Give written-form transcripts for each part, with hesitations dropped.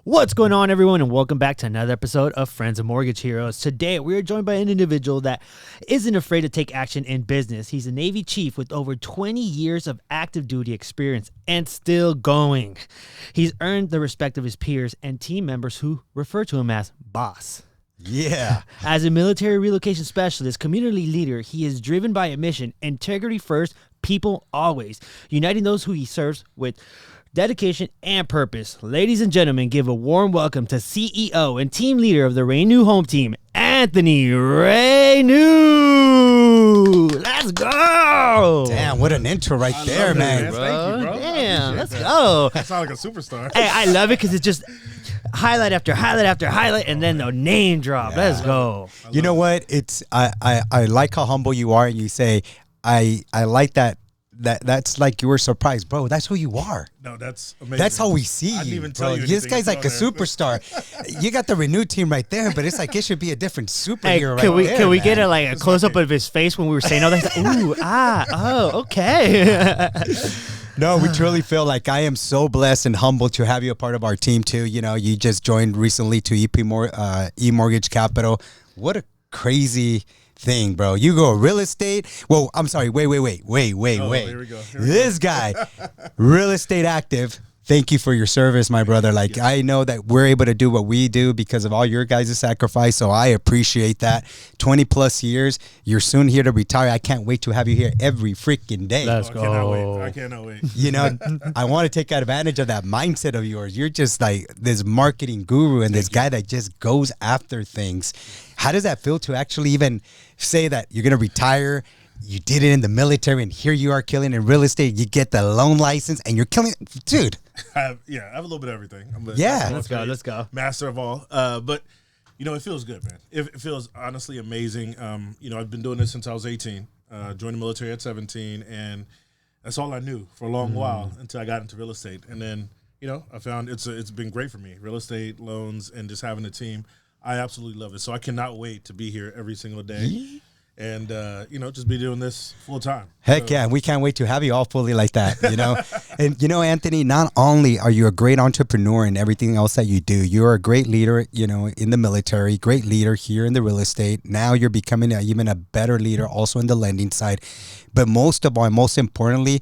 What's going on, everyone, and welcome back to another episode of Friends of Mortgage Heroes. Today, we are joined by an individual that isn't afraid to take action in business. He's a Navy chief with over 20 years of active duty experience and still going. He's earned the respect of his peers and team members who refer to him as boss. Yeah. As a military relocation specialist, community leader, he is driven by a mission: integrity first, people always, uniting those who he serves with dedication and purpose. Ladies and gentlemen, give a warm welcome to CEO and team leader of the Reanue home team, Anthony Reanue. Let's go. Damn, what an intro right there, man. Bro. Thank you, bro. Damn, let's go. I sound like a superstar. Hey, I love it because it's just highlight after highlight after highlight, and then the name drop. Yeah. Let's go. You know what? It's I like how humble you are, and you say I like that. That's like you were surprised, bro. That's who you are. No, that's amazing. That's how we see I didn't you, even bro. tell you This anything guy's like a until there. superstar. You got the Renew team right there, but it's like it should be a different Hey, superhero can right there. we man. get a close up of his face when we were saying all that? Ooh, okay. No, we truly feel like I am so blessed and humbled to have you a part of our team too. You know, you just joined recently to eMortgage Capital. What a crazy thing, bro. You go real estate. Well, I'm sorry. Wait. Here we go. This guy, real estate active. Thank you for your service, my brother. Like, I know that we're able to do what we do because of all your guys' sacrifice, so I appreciate that. 20 plus years. You're soon here to retire. I can't wait to have you here every freaking day. Let's I cannot go. wait. I cannot wait. You know, I want to take advantage of that mindset of yours. You're just like this marketing guru and this guy that just goes after things. How does that feel to actually even say that you're going to retire? You did it in the military, and here you are killing in real estate. You get the loan license, and you're killing, dude. I have a little bit of everything. Let's go. Master of all. But, you know, it feels good, man. It feels honestly amazing. You know, I've been doing this since I was 18. Joined the military at 17, and that's all I knew for a long while until I got into real estate. And then, you know, I found it's been great for me. Real estate, loans, and just having a team. I absolutely love it. So I cannot wait to be here every single day. And, you know, just be doing this full time. Heck yeah. We can't wait to have you all fully like that, you know. And, you know, Anthony, not only are you a great entrepreneur and everything else that you do, you're a great leader, you know, in the military, great leader here in the real estate. Now you're becoming even a better leader also in the lending side. But most of all, and most importantly,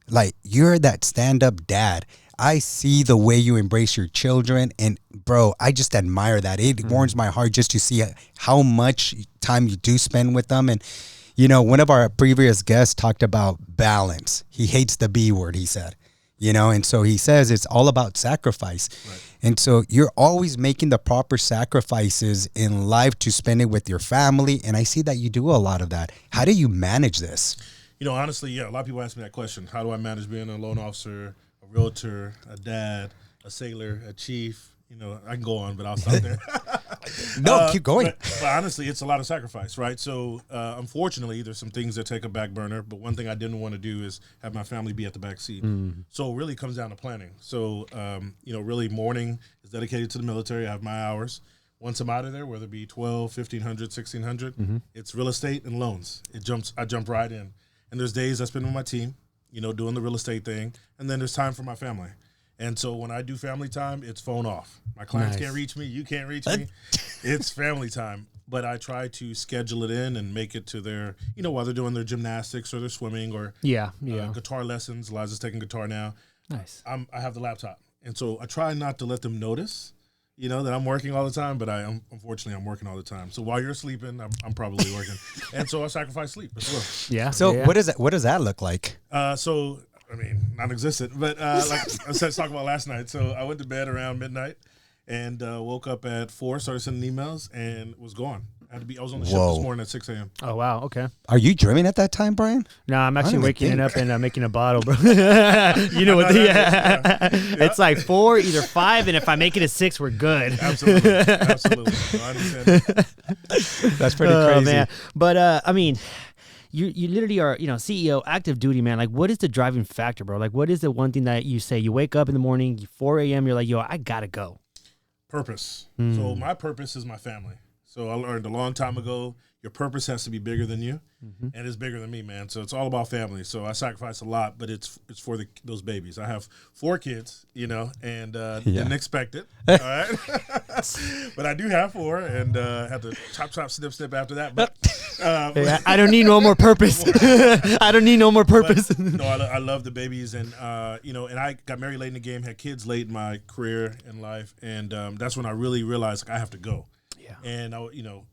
like, you're that stand-up dad. I see the way you embrace your children, and bro, I just admire that. It warms my heart just to see how much time you do spend with them. And, you know, one of our previous guests talked about balance. He hates the B word, he said, you know, and so he says it's all about sacrifice. Right. And so you're always making the proper sacrifices in life to spend it with your family. And I see that you do a lot of that. How do you manage this? You know, honestly, yeah, a lot of people ask me that question. How do I manage being a loan officer, a realtor, a dad, a sailor, a chief? You know, I can go on, but I'll stop there. No, keep going. But honestly, it's a lot of sacrifice, right? So, unfortunately, there's some things that take a back burner. But one thing I didn't want to do is have my family be at the back seat. So it really comes down to planning. So, you know, really morning is dedicated to the military. I have my hours. Once I'm out of there, whether it be 12, 1,500, 1,600, it's real estate and loans. I jump right in. And there's days I spend with my team, you know, doing the real estate thing. And then there's time for my family. And so when I do family time, it's phone off. My clients can't reach me. You can't reach me. It's family time. But I try to schedule it in and make it to their, you know, while they're doing their gymnastics or their swimming or guitar lessons. Eliza's taking guitar now. Nice. I have the laptop. And so I try not to let them notice, you know, that I'm working all the time. But unfortunately, I'm working all the time. So while you're sleeping, I'm probably working. And so I sacrifice sleep as well. Yeah. So yeah. what does that look like? So I mean, non-existent, but like I was talking about last night. So I went to bed around midnight and woke up at 4, started sending emails, and was gone. I was on the ship this morning at 6 a.m. Oh, wow. Okay. Are you dreaming at that time, Brian? No, I'm actually waking up and making a bottle, bro. You know what? It's like 4, either 5, and if I make it a 6, we're good. Absolutely. I understand that. That's pretty crazy. Man. But, I mean, you literally are, you know, CEO, active duty, man. Like, what is the driving factor, bro? Like, what is the one thing that you say? You wake up in the morning, 4 a.m., you're like, yo, I got to go. Purpose. So my purpose is my family. So I learned a long time ago, your purpose has to be bigger than you, and it's bigger than me, man. So it's all about family. So I sacrifice a lot, but it's for those babies. I have 4 kids, and didn't expect it. All right, but I do have 4, and have to chop, snip after that. But I don't need no more purpose. I don't need no more purpose. But, no, I love the babies, and and I got married late in the game, had kids late in my career and life, and that's when I really realized I have to go. And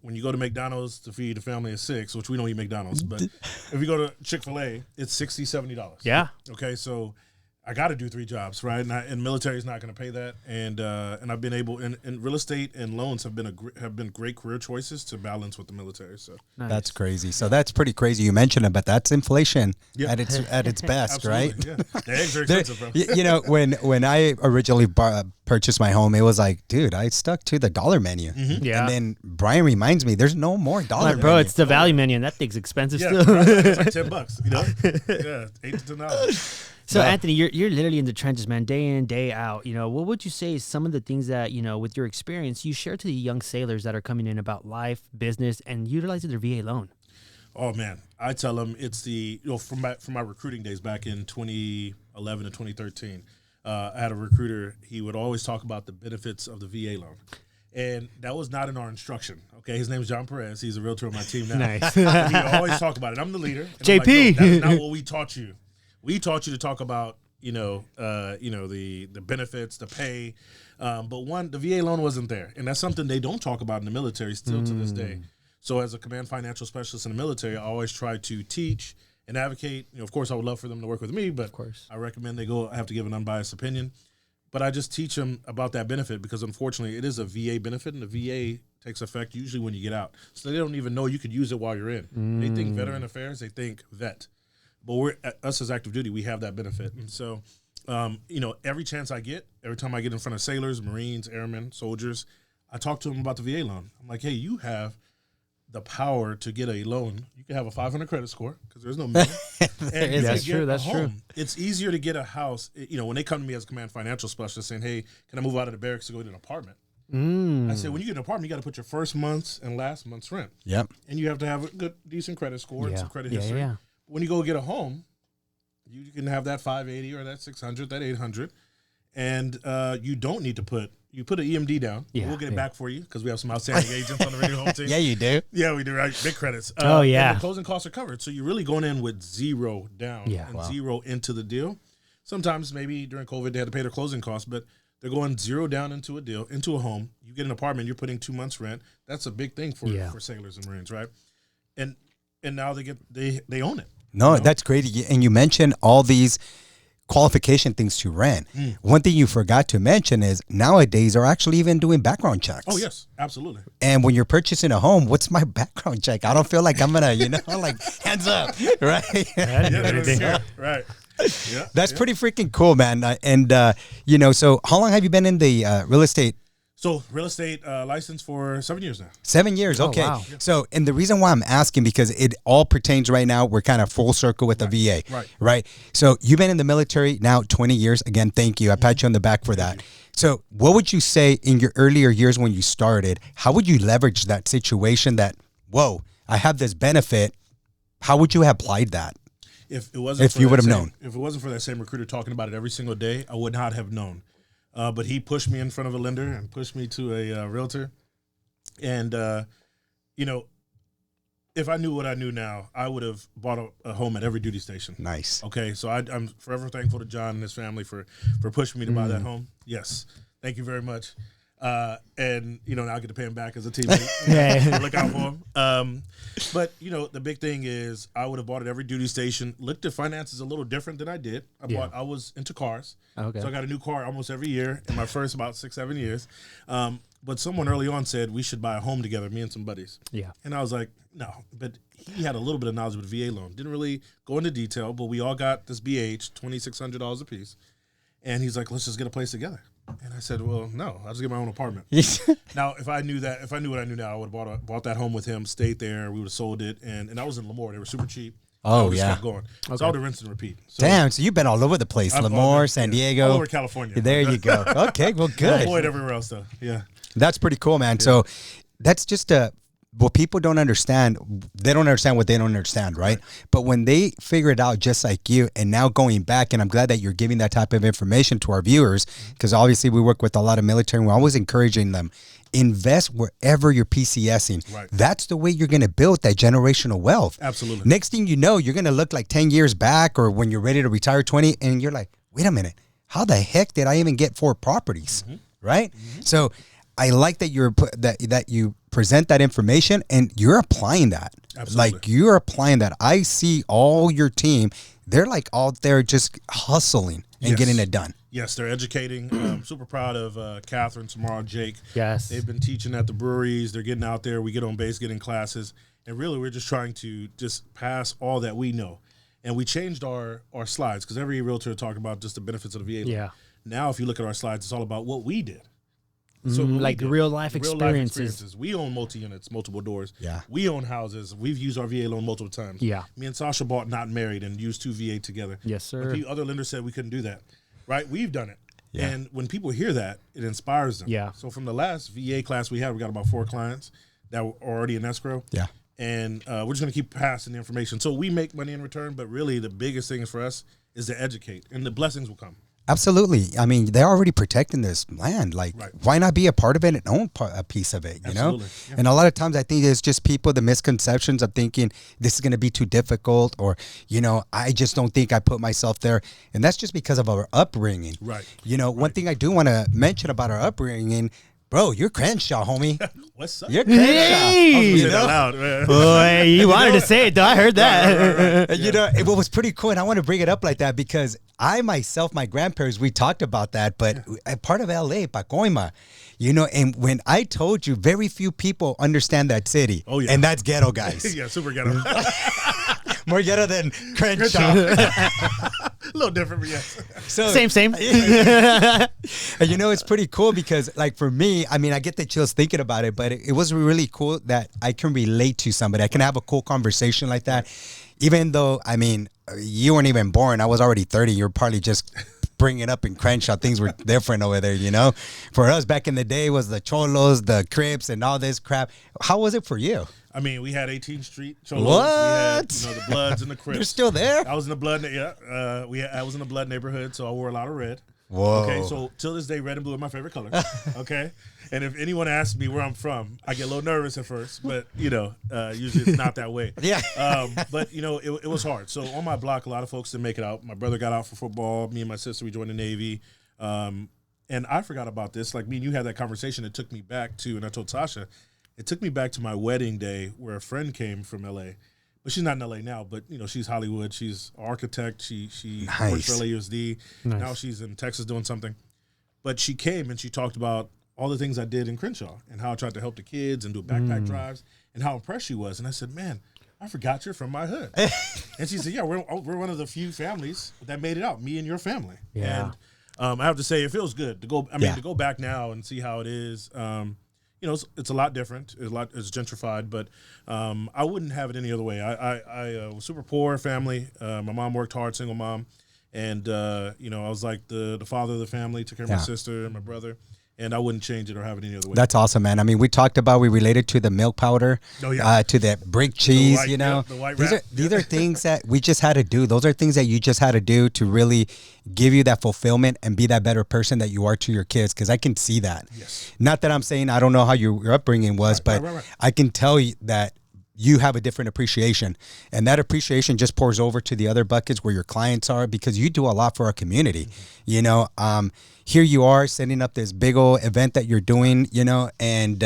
when you go to McDonald's to feed a family of 6, which we don't eat McDonald's, but if you go to Chick-fil-A, it's $60, $70. Yeah. Okay, so I got to do 3 jobs, right? And military is not going to pay that. And I've been able, and real estate and loans have been great career choices to balance with the military. So Nice. That's crazy. So that's pretty crazy. You mentioned it, but that's inflation at its best, right? Yeah. The eggs are expensive, bro. When I originally purchased my home, it was like, dude, I stuck to the dollar menu. Yeah. And then Brian reminds me, there's no more dollar menu. Bro, it's the value menu, and that thing's expensive Yeah, still. it's like $10, Yeah, $8 to $10. So, Anthony, you're literally in the trenches, man, day in, day out. What would you say is some of the things that, with your experience, you share to the young sailors that are coming in about life, business, and utilizing their VA loan? Oh, man. I tell them it's from my recruiting days back in 2011 and 2013, I had a recruiter. He would always talk about the benefits of the VA loan. And that was not in our instruction. Okay, his name is John Perez. He's a realtor on my team now. Nice. He always talk about it. I'm the leader. And JP. I'm like, no, that's not what we taught you. We taught you to talk about, the benefits, the pay. But the VA loan wasn't there. And that's something they don't talk about in the military still to this day. So as a command financial specialist in the military, I always try to teach and advocate. Of course, I would love for them to work with me, but I recommend they go. I have to give an unbiased opinion. But I just teach them about that benefit because, unfortunately, it is a VA benefit, and the VA takes effect usually when you get out. So they don't even know you could use it while you're in. They think Veteran Affairs, they think vet. But us as active duty, we have that benefit. And so, every chance I get, every time I get in front of sailors, Marines, airmen, soldiers, I talk to them about the VA loan. I'm like, hey, you have the power to get a loan. You can have a 500 credit score because there's no minimum. And That's true. That's true. It's easier to get a house. When they come to me as a command financial specialist saying, hey, can I move out of the barracks to go to an apartment? I said, when you get an apartment, you got to put your first month's and last month's rent. Yep. And you have to have a good, decent credit score and some credit history. Yeah. When you go get a home, you can have that 580 or that 600, that 800, and you don't need to put an EMD down. Yeah, we'll get it back for you because we have some outstanding agents on the Reanue home team. Yeah, you do. Yeah, we do, right? Big credits. Oh, yeah. And the closing costs are covered. So you're really going in with 0 down and 0 into the deal. Sometimes maybe during COVID they had to pay their closing costs, but they're going 0 down into a deal, into a home. You get an apartment, you're putting 2 months rent. That's a big thing for sailors and Marines, right? And now they own it. No, that's great. And you mentioned all these qualification things to rent. One thing you forgot to mention is nowadays they're actually even doing background checks. Oh, yes, absolutely. And when you're purchasing a home, what's my background check? I don't feel like I'm going to, like hands up, right? Right. Yeah, That's pretty freaking cool, man. So how long have you been in the real estate? So real estate license for 7 years now. 7 years, okay. wow. So, and the reason why I'm asking, because it all pertains right now, we're kind of full circle with the VA, right? So you've been in the military now 20 years. Again, thank you. I pat you on the back for that. So what would you say in your earlier years when you started, how would you leverage that situation that, whoa, I have this benefit? How would you have applied that? If it wasn't, if you would have known, if it wasn't for that same recruiter talking about it every single day, I would not have known. But he pushed me in front of a lender and pushed me to a realtor. And, if I knew what I knew now, I would have bought a home at every duty station. Nice. Okay, so I'm forever thankful to John and his family for pushing me to buy that home. Yes. Thank you very much. And, now I get to pay him back as a teammate. Look out for him. But, the big thing is I would have bought at every duty station. Looked at finances a little different than I did. I was into cars. Okay. So I got a new car almost every year in my first about 6-7 years. But someone early on said we should buy a home together, me and some buddies. Yeah. And I was like, no. But he had a little bit of knowledge with VA loan. Didn't really go into detail, but we all got this BH, $2,600 a piece. And he's like, let's just get a place together. And I said, well, no, I'll just get my own apartment. Now, if I knew what I knew now, I would have bought that home with him, stayed there, we would have sold it. And that was in Lemoore. They were super cheap. Oh, just yeah. kept going. Okay. So I would have rinsed and repeat. So, damn, so you've been all over the place. Lemoore, San Diego. All over California. There you go. Okay, well, good. Employed everywhere else, though. Yeah. That's pretty cool, man. So that's just what people don't understand. They don't understand what they don't understand, right? But when they figure it out just like you, and now going back, and I'm glad that you're giving that type of information to our viewers, because obviously we work with a lot of military, and we're always encouraging them, invest wherever you're PCSing. Right. That's the way you're going to build that generational wealth. Absolutely. Next thing you know, you're going to look like 10 years back, or when you're ready to retire 20, and you're like, wait a minute, how the heck did I even get 4 properties? Right? So I like that that you present that information and you're applying that. Absolutely. Like you're applying that. I see all your team, they're like out there just hustling and getting it done. Yes, they're educating. I'm super proud of Catherine, Samara, Jake. Yes. They've been teaching at the breweries. They're getting out there. We get on base, getting classes. And really, we're just trying to just pass all that we know. And we changed our slides because every realtor talked about just the benefits of the VA. Yeah. Now, if you look at our slides, it's all about what we did. So Like real life experiences. We own multi-units, multiple doors. Yeah. We own houses. We've used our VA loan multiple times. Yeah. Me and Sasha bought not married and used 2 VA together. Yes, sir. But other lenders said we couldn't do that. Right? We've done it. Yeah. And when people hear that, it inspires them. Yeah. So from the last VA class we had, we got about 4 clients that were already in escrow. Yeah. And we're just going to keep passing the information. So we make money in return, but really the biggest thing for us is to educate, and the blessings will come. Absolutely. I mean, they're already protecting this land. Like, why not be a part of it and own a piece of it, you know? Yeah. And a lot of times I think it's just people, the misconceptions of thinking this is going to be too difficult, or, you know, I just don't think I put myself there. And that's just because of our upbringing. Right. You know, one thing I do want to mention about our upbringing, bro, you're Crenshaw, homie. What's up? You're Crenshaw. Hey! I was You say that know? loud, man. Boy, you wanted to say it, though. I heard that. Right. You know, what was pretty cool, and I want to bring it up like that because I myself, my grandparents, we talked about that, but part of LA, Pacoima, you know, and when I told you, very few people understand that city. Oh, yeah. And that's ghetto, guys. Yeah, super ghetto. More ghetto than Crenshaw. A little different, but yes. So, Same. and you know, it's pretty cool because, like, for me, I mean, I get the chills thinking about it, but it was really cool that I can relate to somebody. I can have a cool conversation like that. Even though, I mean, you weren't even born. I was already 30. You're probably just bringing up in Crenshaw. Things were different over there, you know? For us back in the day was the Cholos, the Crips, and all this crap. How was it for you? I mean, we had 18th Street Cholos. What? We had, you know, the Bloods and the Crips. They're still there? I was in the Blood. I was in the Blood neighborhood, so I wore a lot of red. Whoa. Okay, so till this day, red and blue are my favorite color. Okay, and if anyone asks me where I'm from, I get a little nervous at first, but you know, usually it's not that way. Yeah. But you know, it was hard. So on my block, a lot of folks didn't make it out. My brother got out for football. Me and my sister, we joined the Navy. And I forgot about this. Like me and you had that conversation. It took me back to, and I told Tasha, it took me back to my wedding day where a friend came from LA. But she's not in LA now, but you know, she's Hollywood. She's an architect. She works for LAUSD. Nice. Now she's in Texas doing something. But she came and she talked about all the things I did in Crenshaw and how I tried to help the kids and do backpack drives and how impressed she was. And I said, man, I forgot you're from my hood. And she said, yeah, we're one of the few families that made it out, me and your family. Yeah. And I have to say, it feels good to go. I mean, to go back now and see how it is. You know, it's a lot different. It's gentrified, but I wouldn't have it any other way. I was super poor family. My mom worked hard, single mom, and you know, I was like the father of the family. Took care of my sister and my brother, and I wouldn't change it or have it any other way. That's awesome, man. I mean, we related to the milk powder, to the brick cheese, white, you know. the white These are things that we just had to do. Those are things that you just had to do to really give you that fulfillment and be that better person that you are to your kids, because I can see that. Yes. Not that I'm saying I don't know how your upbringing was, but I can tell you that you have a different appreciation, and that appreciation just pours over to the other buckets where your clients are, because you do a lot for our community. You know, here you are setting up this big old event that you're doing, you know, and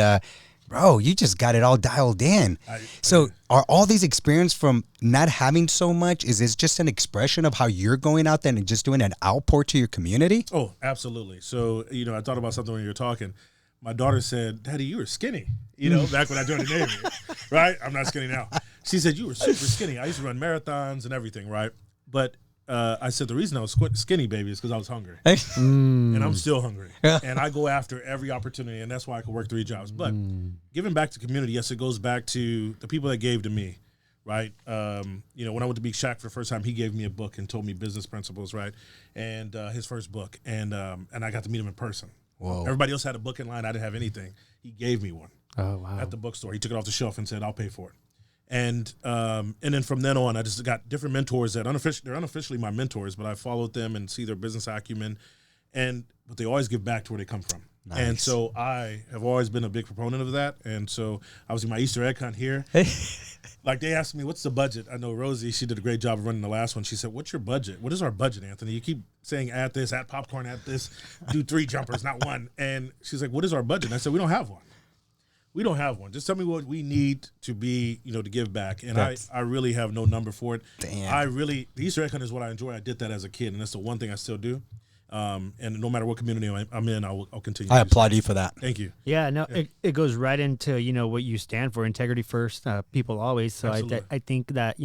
bro, you just got it all dialed in. So are all these experience from not having so much, is this just an expression of how you're going out there and just doing an outpour to your community? Oh, absolutely. So, you know, I thought about something when you were talking. My daughter said, Daddy, you were skinny, you know, back when I joined the Navy, right? I'm not skinny now. She said, you were super skinny. I used to run marathons and everything, right? But I said, the reason I was skinny, baby, is because I was hungry. And I'm still hungry. And I go after every opportunity, and that's why I could work 3 jobs. But giving back to community, yes, it goes back to the people that gave to me, right? You know, when I went to Big Shack for the first time, he gave me a book and told me business principles, right? And his first book. And I got to meet him in person. Whoa. Everybody else had a book in line. I didn't have anything. He gave me one. Oh, wow. at the bookstore. He took it off the shelf and said, "I'll pay for it." And then from then on, I just got different mentors that they're unofficially my mentors, but I followed them and see their business acumen, but they always give back to where they come from. Nice. And so I have always been a big proponent of that. And so I was in my Easter egg hunt here. Like they asked me, what's the budget? I know Rosie, she did a great job of running the last one. She said, what's your budget? What is our budget, Anthony? You keep saying add this, add popcorn, add this, do 3 jumpers, not 1. And she's like, what is our budget? And I said, we don't have one. We don't have one. Just tell me what we need to be, to give back. And I really have no number for it. Damn. The Easter egg hunt is what I enjoy. I did that as a kid, and that's the one thing I still do. And no matter what community I'm in, I'll continue. I applaud you for that. Thank you. Yeah, no, it goes right into what you stand for, integrity first, people always. So I think that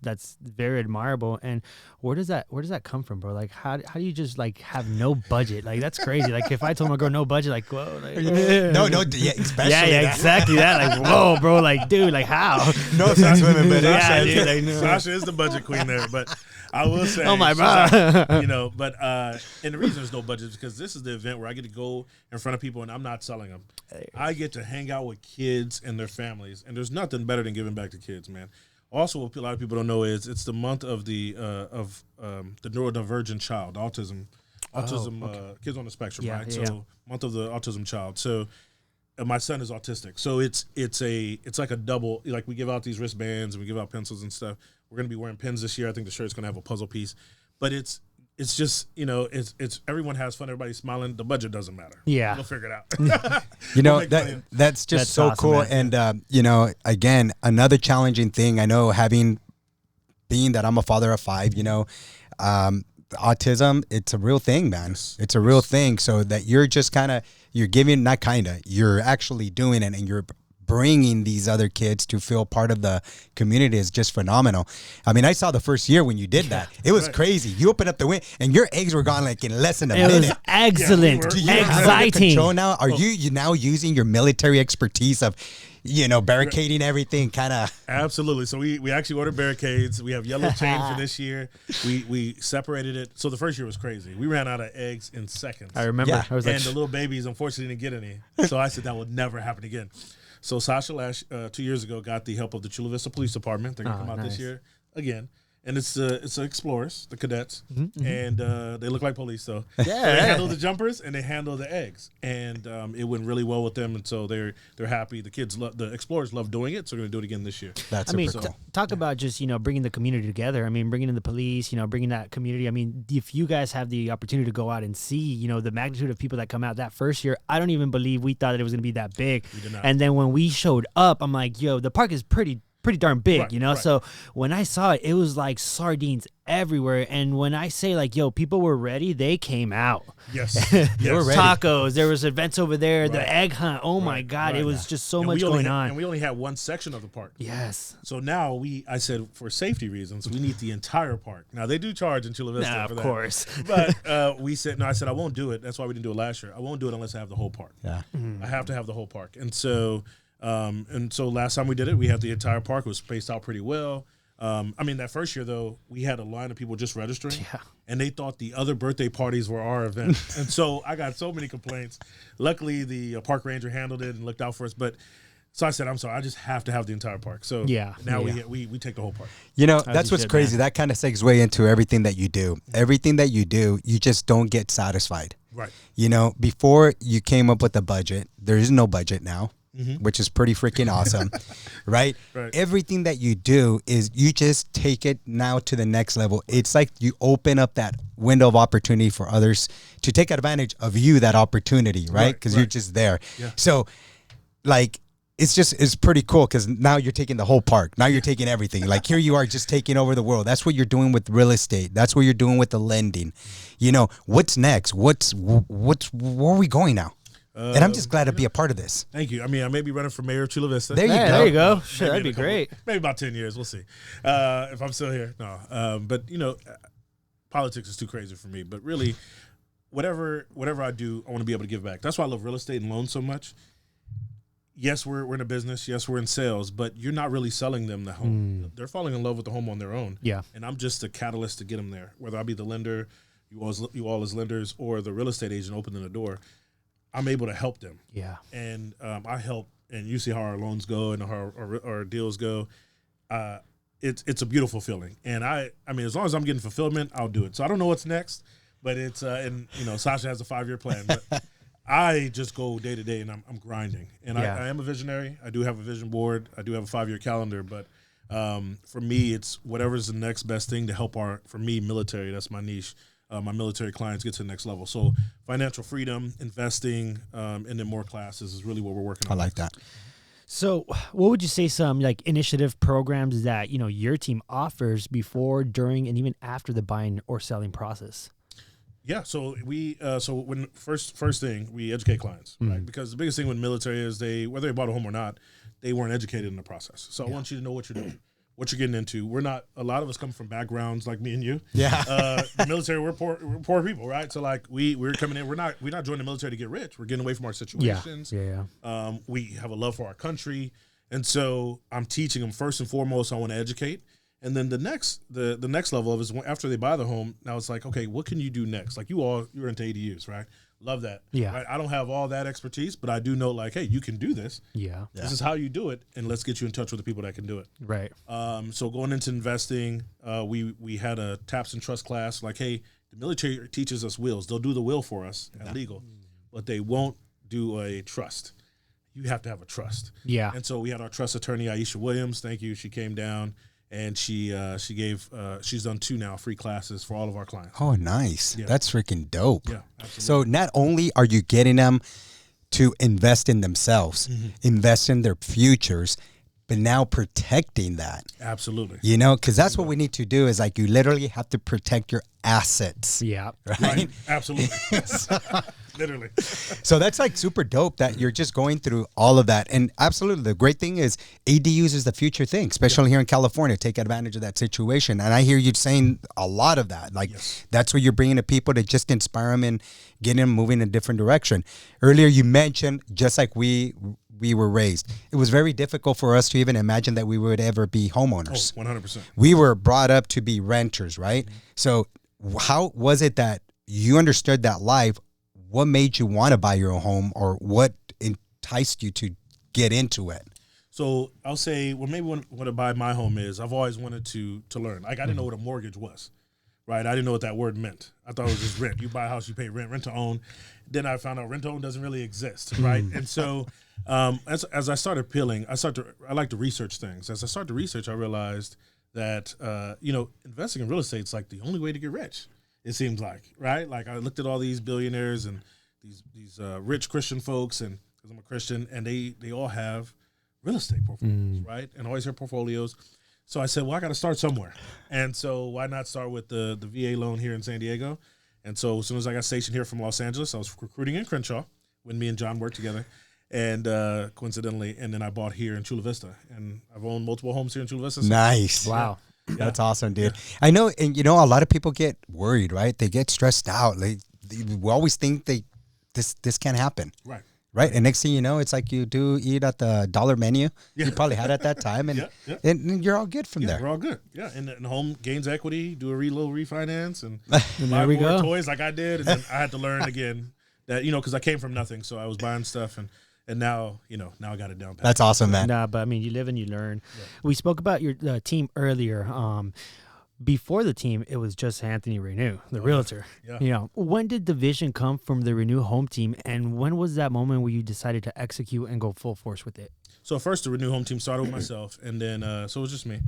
that's very admirable. And where does that come from, bro? Like how do you just like have no budget? Like that's crazy. Like if I told my girl no budget, like whoa, like, yeah, especially yeah, exactly that. Like whoa, bro, like dude, like how? No offense, women, but yeah, dude, like, no. Sasha is the budget queen there, but I will say, oh my god, and the reason there's no budget is because this is the event where I get to go in front of people and I'm not selling them. I get to hang out with kids and their families, and there's nothing better than giving back to kids, man. Also, what a lot of people don't know is it's the month of the neurodivergent child, autism, kids on the spectrum, right? Yeah. So month of the autism child. So my son is autistic, so it's like a double. Like we give out these wristbands and we give out pencils and stuff. We're gonna be wearing pins this year. I think the shirt's gonna have a puzzle piece, but it's just it's everyone has fun. Everybody's smiling. The budget doesn't matter. Yeah, we'll figure it out. That's just that's so awesome, cool. man. And again, another challenging thing. I know being that I'm a father of 5, autism, it's a real thing, man. It's a real thing. So that you're just you're actually doing it, and you're bringing these other kids to feel part of the community is just phenomenal. I mean, I saw the first year when you did that. It was crazy. You opened up the window and your eggs were gone like in less than a minute. It was excellent. Exciting. Control now? Are you now using your military expertise of barricading everything kind of? Absolutely. So we actually ordered barricades. We have yellow chains for this year. We separated it. So the first year was crazy. We ran out of eggs in seconds. I remember. Yeah. I was like, And the little babies unfortunately didn't get any. So I said that will never happen again. So Sasha 2 years ago got the help of the Chula Vista Police Department. They're gonna come out this year again. And it's the explorers, the cadets, and they look like police. So they handle the jumpers and they handle the eggs, and it went really well with them. And so they're happy. The kids the explorers love doing it, so we're gonna do it again this year. That's talk about just bringing the community together. I mean, bringing in the police, bringing that community. I mean, if you guys have the opportunity to go out and see, the magnitude of people that come out that first year, I don't even believe we thought that it was gonna be that big. We did not. And then when we showed up, I'm like, yo, the park is pretty darn big, Right. So when I saw it, it was like sardines everywhere. And when I say like, yo, people were ready, they came out. Yes. They were ready. Tacos, there was events over there, Right. the egg hunt. Oh my God, it was just so much going on. And we only had one section of the park. Yes. So now I said for safety reasons, we need the entire park. Now they do charge in Chula Vista for Of that. course. But we said, I said I won't do it. That's why we didn't do it last year. I won't do it unless I have the whole park. Yeah. I have to have the whole park. And so last time we did it, we had the entire park. It was spaced out pretty well. That first year though, we had a line of people just registering, and they thought the other birthday parties were our event. And so I got so many complaints. Luckily, the park ranger handled it and looked out for us. But so I said, I'm sorry, I just have to have the entire park. So now we take the whole park. That's what's crazy. Man. That kind of segues into everything that you do. Everything that you do, you just don't get satisfied. Right. Before you came up with the budget, there is no budget now. Which is pretty freaking awesome, right? Everything that you do is you just take it now to the next level. It's like you open up that window of opportunity for others to take advantage of that opportunity, right? Because you're just there. Yeah. So, it's pretty cool because now you're taking the whole park. Now you're taking everything. Like here you are just taking over the world. That's what you're doing with real estate. That's what you're doing with the lending. What's next? Where are we going now? And I'm just glad to be a part of this. Thank you. I may be running for mayor of Chula Vista. There you go. There you go. Sure, that'd be great. Maybe about 10 years. We'll see. If I'm still here. No. But, politics is too crazy for me. But really, whatever I do, I want to be able to give back. That's why I love real estate and loans so much. Yes, we're in a business. Yes, we're in sales. But you're not really selling them the home. They're falling in love with the home on their own. Yeah. And I'm just the catalyst to get them there. Whether I be the lender, you all as lenders, or the real estate agent opening the door. I'm able to help them. Yeah. And I help, and you see how our loans go and how our deals go. It's a beautiful feeling. And I mean, as long as I'm getting fulfillment, I'll do it. So I don't know what's next, but it's, and you know, Sasha has a 5-year plan, but I just go day to day and I'm grinding. And I am a visionary. I do have a vision board. I do have a 5-year calendar, but for me, it's whatever's the next best thing to help for me, military, that's my niche. My military clients get to the next level. So financial freedom, investing, and then more classes is really what we're working on. I like that. So what would you say some like initiative programs that, you know, your team offers before, during, and even after the buying or selling process? Yeah, so we when first thing, we educate clients, right? Because the biggest thing with military is whether they bought a home or not, they weren't educated in the process. So I want you to know what you're doing, what you're getting into. A lot of us come from backgrounds like me and you. Yeah. The military, we're poor people, right? So like we're coming in, we're not joining the military to get rich. We're getting away from our situations. Yeah. We have a love for our country. And so I'm teaching them first and foremost, I want to educate. And then the next level of is after they buy the home, now it's like, okay, what can you do next? Like you're into ADUs, right? Love that. Yeah. Right? I don't have all that expertise, but I do know like, hey, you can do this. Yeah. This is how you do it, and let's get you in touch with the people that can do it. Right. So going into investing, we had a taps and trust class. Like, hey, the military teaches us wills. They'll do the will for us at legal, but they won't do a trust. You have to have a trust. Yeah. And so we had our trust attorney, Aisha Williams. Thank you. She came down. And she's done 2 now free classes for all of our clients. Oh, nice. Yeah. That's freaking dope. Yeah, absolutely. So not only are you getting them to invest in themselves, invest in their futures, but now protecting that. Absolutely. You know, because that's what we need to do is like you literally have to protect your assets. Yeah. Right. Absolutely. Literally. So that's like super dope that you're just going through all of that. And absolutely, the great thing is ADUs is the future thing, especially here in California. Take advantage of that situation. And I hear you saying a lot of that. Like that's what you're bringing to people to just inspire them and get them moving in a different direction. Earlier, you mentioned just like we were raised, it was very difficult for us to even imagine that we would ever be homeowners. Oh, 100%. We were brought up to be renters, right? So how was it that you understood that life? What made you want to buy your own home, or what enticed you to get into it? So I'll say, well, maybe what to buy my home is I've always wanted to learn. Like I didn't know what a mortgage was, right? I didn't know what that word meant. I thought it was just rent. You buy a house, you pay rent, rent to own. Then I found out rent to own doesn't really exist, right? And so as I started peeling, I like to research things. As I started to research, I realized that investing in real estate is like the only way to get rich. It seems like, right? Like I looked at all these billionaires and these rich Christian folks, and because I'm a Christian, and they all have real estate portfolios, right? And always have portfolios. So I said, well, I got to start somewhere. And so why not start with the VA loan here in San Diego? And so as soon as I got stationed here from Los Angeles, I was recruiting in Crenshaw when me and John worked together. And coincidentally, and then I bought here in Chula Vista. And I've owned multiple homes here in Chula Vista. So Nice. Wow. That's awesome, dude. Yeah. I know, and you know, a lot of people get worried, right? They get stressed out. We always think this can't happen. Right. And next thing you know, it's like you do eat at the dollar menu. You probably had at that time, and and you're all good from there. We're all good. Yeah. And the home gains equity, do a little refinance, and there we go. Toys like I did. And then I had to learn again that, because I came from nothing. So I was buying stuff, and now, now I got it down pat. That's awesome, man. Nah, but I mean, you live and you learn. Yeah. We spoke about your team earlier. Before the team, it was just Anthony Reanue, the realtor. Yeah. When did the vision come from the Reanue home team, and when was that moment where you decided to execute and go full force with it? So first, the Reanue home team started with myself, and then so it was just me.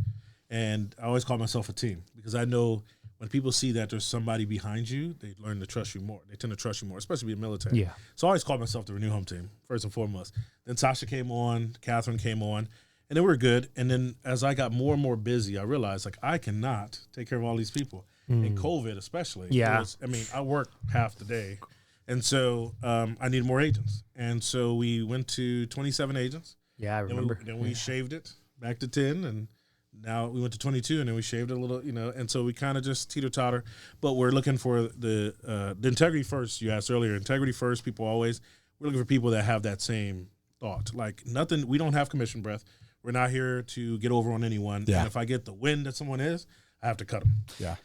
And I always call myself a team because I know when people see that there's somebody behind you, they learn to trust you more. They tend to trust you more, especially in the military. Yeah. So I always call myself the Reanue home team, first and foremost. Then Sasha came on, Catherine came on, and then we were good. And then as I got more and more busy, I realized, like, I cannot take care of all these people. In COVID especially. Yeah. I work half the day. And so I need more agents. And so we went to 27 agents. Yeah, I remember. Then we shaved it back to 10, and now we went to 22, and then we shaved it a little, and so we kind of just teeter-totter. But we're looking for the integrity first. You asked earlier, integrity first. We're looking for people that have that same thought. Like nothing, we don't have commission breath. We're not here to get over on anyone. Yeah. And if I get the wind that someone is, I have to cut them. Yeah.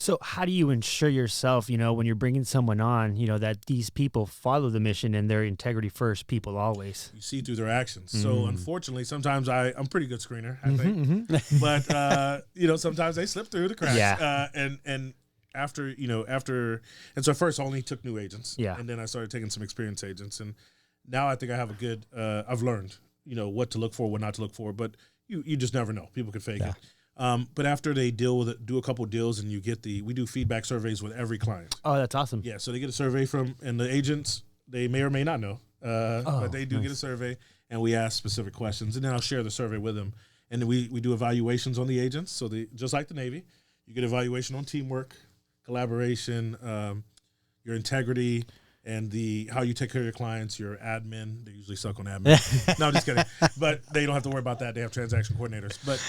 So how do you ensure yourself, when you're bringing someone on, that these people follow the mission and they're integrity first people always? You see through their actions. So unfortunately, sometimes I'm a pretty good screener, I think. But sometimes they slip through the cracks. Yeah. And after, and so at first I only took new agents. Yeah. And then I started taking some experienced agents. And now I think I have a good, I've learned, what to look for, what not to look for. But you just never know. People could fake it. But after they deal with it, do a couple of deals, and we do feedback surveys with every client. Oh, that's awesome. Yeah, so they get a survey and the agents, they may or may not know, but they do get a survey, and we ask specific questions, and then I'll share the survey with them. And then we do evaluations on the agents. So just like the Navy, you get evaluation on teamwork, collaboration, your integrity, and how you take care of your clients, your admin. They usually suck on admin. No, I'm just kidding. But they don't have to worry about that. They have transaction coordinators. But,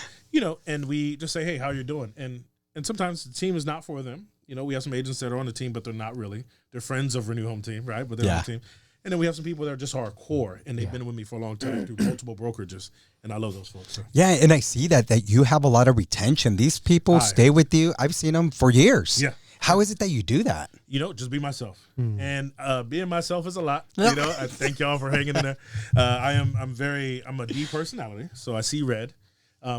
and we just say, hey, how you doing? And sometimes the team is not for them. We have some agents that are on the team, but they're not really. They're friends of Renew Home Team, right? But they're on the team. And then we have some people that are just hardcore, and they've been with me for a long time through multiple brokerages, and I love those folks. So. Yeah, and I see that you have a lot of retention. These people stay with you. I've seen them for years. Yeah. How is it that you do that? Just be myself. And being myself is a lot. I thank y'all for hanging in there. I'm a D personality, so I see red.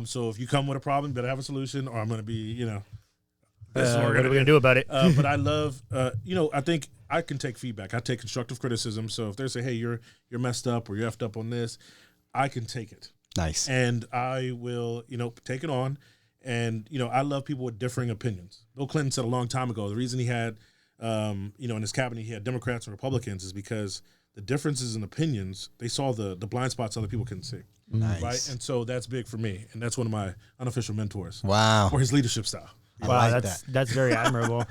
So if you come with a problem, you better have a solution, or I'm going to be, what are we going to do about it? But I love, I think I can take feedback. I take constructive criticism. So if they say, hey, you're messed up or you're effed up on this, I can take it. Nice. And I will, take it on. And, I love people with differing opinions. Bill Clinton said a long time ago, the reason he had, in his cabinet, he had Democrats and Republicans is because the differences in opinions, they saw the blind spots other people couldn't see. Nice. Right? And so that's big for me. And that's one of my unofficial mentors. Wow. For his leadership style. Wow, like that's very admirable.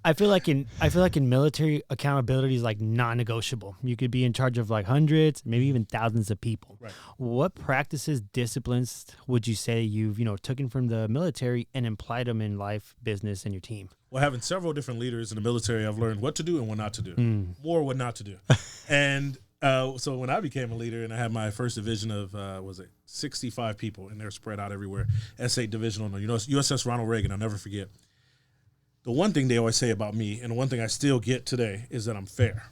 I feel like in military, accountability is like non-negotiable. You could be in charge of like hundreds, maybe even thousands of people. Right. What practices, disciplines would you say you've taken from the military and applied them in life, business, and your team? Well, having several different leaders in the military, I've learned what to do and what not to do. More what not to do. And so when I became a leader and I had my first division of, 65 people, and they're spread out everywhere, S8 division on the USS Ronald Reagan, I'll never forget. The one thing they always say about me, and the one thing I still get today, is that I'm fair.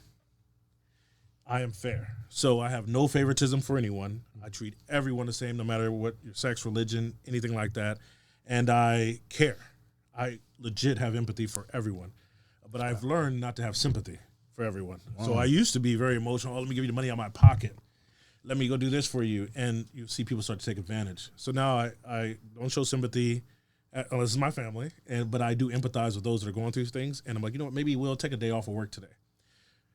I am fair. So I have no favoritism for anyone. I treat everyone the same, no matter what your sex, religion, anything like that. And I care. I legit have empathy for everyone. But I've learned not to have sympathy for everyone. Wow. So I used to be very emotional. Oh, let me give you the money out of my pocket. Let me go do this for you. And you see people start to take advantage. So now I don't show sympathy unless it's my family, but I do empathize with those that are going through things. And I'm like, maybe we'll take a day off of work today.